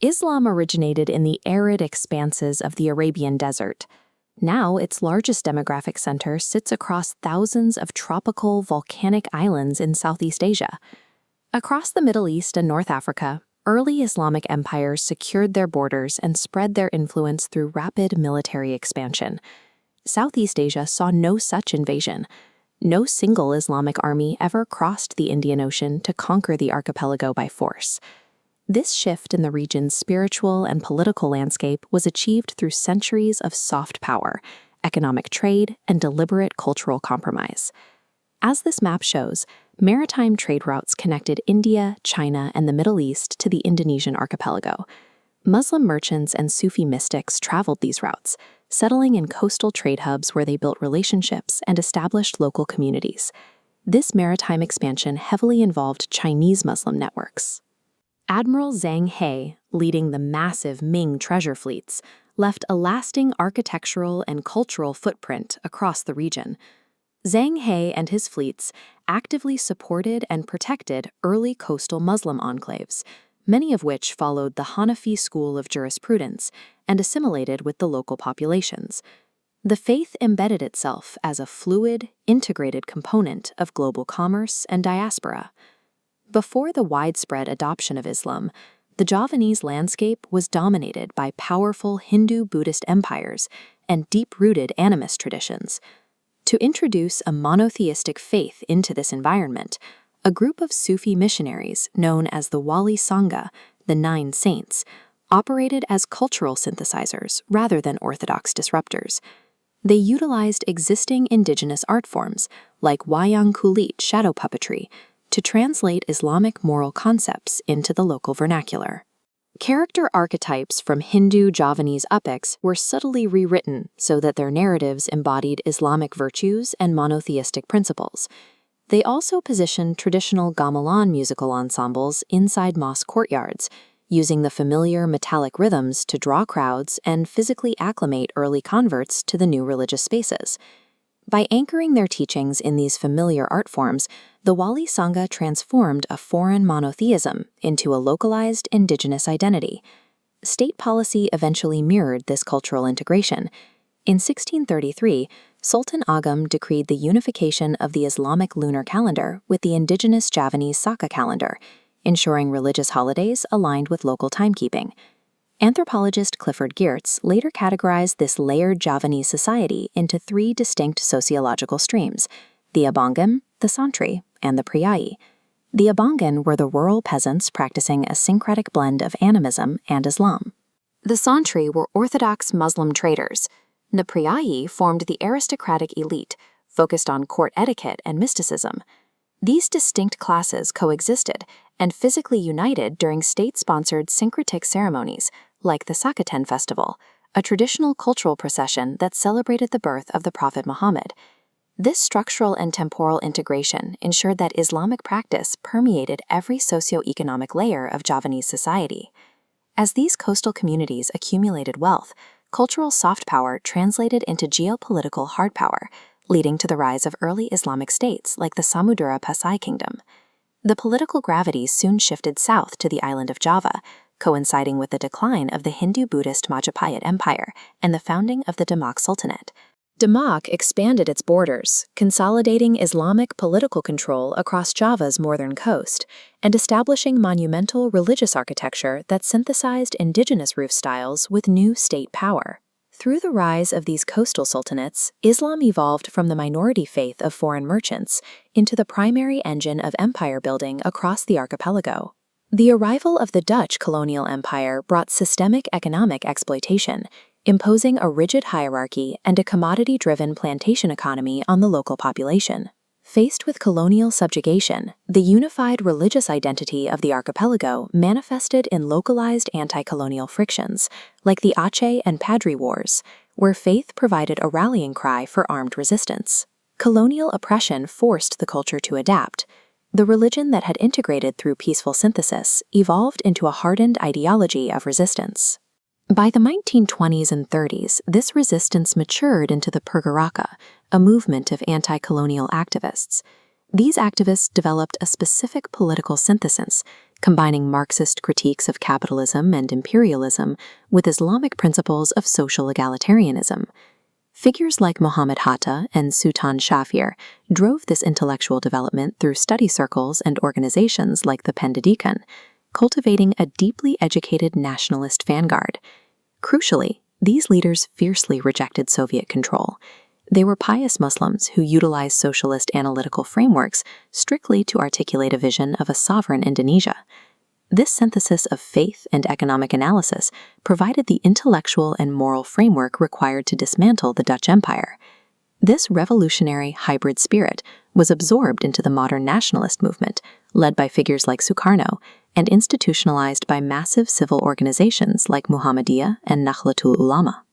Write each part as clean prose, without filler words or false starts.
Islam originated in the arid expanses of the Arabian Desert. Now, its largest demographic center sits across thousands of tropical volcanic islands in Southeast Asia. Across the Middle East and North Africa, early Islamic empires secured their borders and spread their influence through rapid military expansion. Southeast Asia saw no such invasion. No single Islamic army ever crossed the Indian Ocean to conquer the archipelago by force. This shift in the region's spiritual and political landscape was achieved through centuries of soft power, economic trade, and deliberate cultural compromise. As this map shows, maritime trade routes connected India, China, and the Middle East to the Indonesian archipelago. Muslim merchants and Sufi mystics traveled these routes, settling in coastal trade hubs where they built relationships and established local communities. This maritime expansion heavily involved Chinese Muslim networks. Admiral Zhang He, leading the massive Ming treasure fleets, left a lasting architectural and cultural footprint across the region. Zhang He and his fleets actively supported and protected early coastal Muslim enclaves, many of which followed the Hanafi school of jurisprudence and assimilated with the local populations. The faith embedded itself as a fluid, integrated component of global commerce and diaspora. Before the widespread adoption of Islam, the Javanese landscape was dominated by powerful Hindu-Buddhist empires and deep-rooted animist traditions. To introduce a monotheistic faith into this environment, a group of Sufi missionaries known as the Wali Sanga, the Nine Saints, operated as cultural synthesizers rather than orthodox disruptors. They utilized existing indigenous art forms, like wayang kulit shadow puppetry, to translate Islamic moral concepts into the local vernacular. Character archetypes from Hindu Javanese epics were subtly rewritten so that their narratives embodied Islamic virtues and monotheistic principles. They also positioned traditional gamelan musical ensembles inside mosque courtyards, using the familiar metallic rhythms to draw crowds and physically acclimate early converts to the new religious spaces. By anchoring their teachings in these familiar art forms, the Wali Sanga transformed a foreign monotheism into a localized indigenous identity. State policy eventually mirrored this cultural integration. In 1633, Sultan Agam decreed the unification of the Islamic lunar calendar with the indigenous Javanese Saka calendar, ensuring religious holidays aligned with local timekeeping. Anthropologist Clifford Geertz later categorized this layered Javanese society into three distinct sociological streams: the Abangan, the Santri, and the Priyayi. The Abangan were the rural peasants practicing a syncretic blend of animism and Islam. The Santri were Orthodox Muslim traders. The Priyayi formed the aristocratic elite, focused on court etiquette and mysticism. These distinct classes coexisted and physically united during state-sponsored syncretic ceremonies, like the Sakaten Festival, a traditional cultural procession that celebrated the birth of the Prophet Muhammad. This structural and temporal integration ensured that Islamic practice permeated every socio-economic layer of Javanese society. As these coastal communities accumulated wealth, cultural soft power translated into geopolitical hard power, leading to the rise of early Islamic states like the Samudera Pasai kingdom. The political gravity soon shifted south to the island of Java, coinciding with the decline of the Hindu-Buddhist Majapahit Empire and the founding of the Demak Sultanate. Demak expanded its borders, consolidating Islamic political control across Java's northern coast and establishing monumental religious architecture that synthesized indigenous roof styles with new state power. Through the rise of these coastal sultanates, Islam evolved from the minority faith of foreign merchants into the primary engine of empire building across the archipelago. The arrival of the Dutch colonial empire brought systemic economic exploitation, imposing a rigid hierarchy and a commodity-driven plantation economy on the local population. Faced with colonial subjugation, the unified religious identity of the archipelago manifested in localized anti-colonial frictions, like the Aceh and Padri Wars, where faith provided a rallying cry for armed resistance. Colonial oppression forced the culture to adapt. The religion that had integrated through peaceful synthesis evolved into a hardened ideology of resistance. By the 1920s and 30s, this resistance matured into the Pergerakan, a movement of anti-colonial activists. These activists developed a specific political synthesis, combining Marxist critiques of capitalism and imperialism with Islamic principles of social egalitarianism. Figures like Muhammad Hatta and Sultan Shafir drove this intellectual development through study circles and organizations like the Pendidikan, cultivating a deeply educated nationalist vanguard. Crucially, these leaders fiercely rejected Soviet control. They were pious Muslims who utilized socialist analytical frameworks strictly to articulate a vision of a sovereign Indonesia. This synthesis of faith and economic analysis provided the intellectual and moral framework required to dismantle the Dutch Empire. This revolutionary hybrid spirit was absorbed into the modern nationalist movement, led by figures like Sukarno, and institutionalized by massive civil organizations like Muhammadiyah and Nahdlatul Ulama.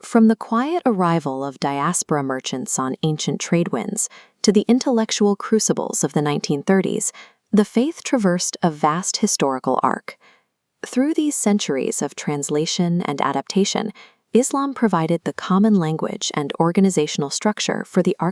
From the quiet arrival of diaspora merchants on ancient trade winds to the intellectual crucibles of the 1930s, the faith traversed a vast historical arc. Through these centuries of translation and adaptation, Islam provided the common language and organizational structure for the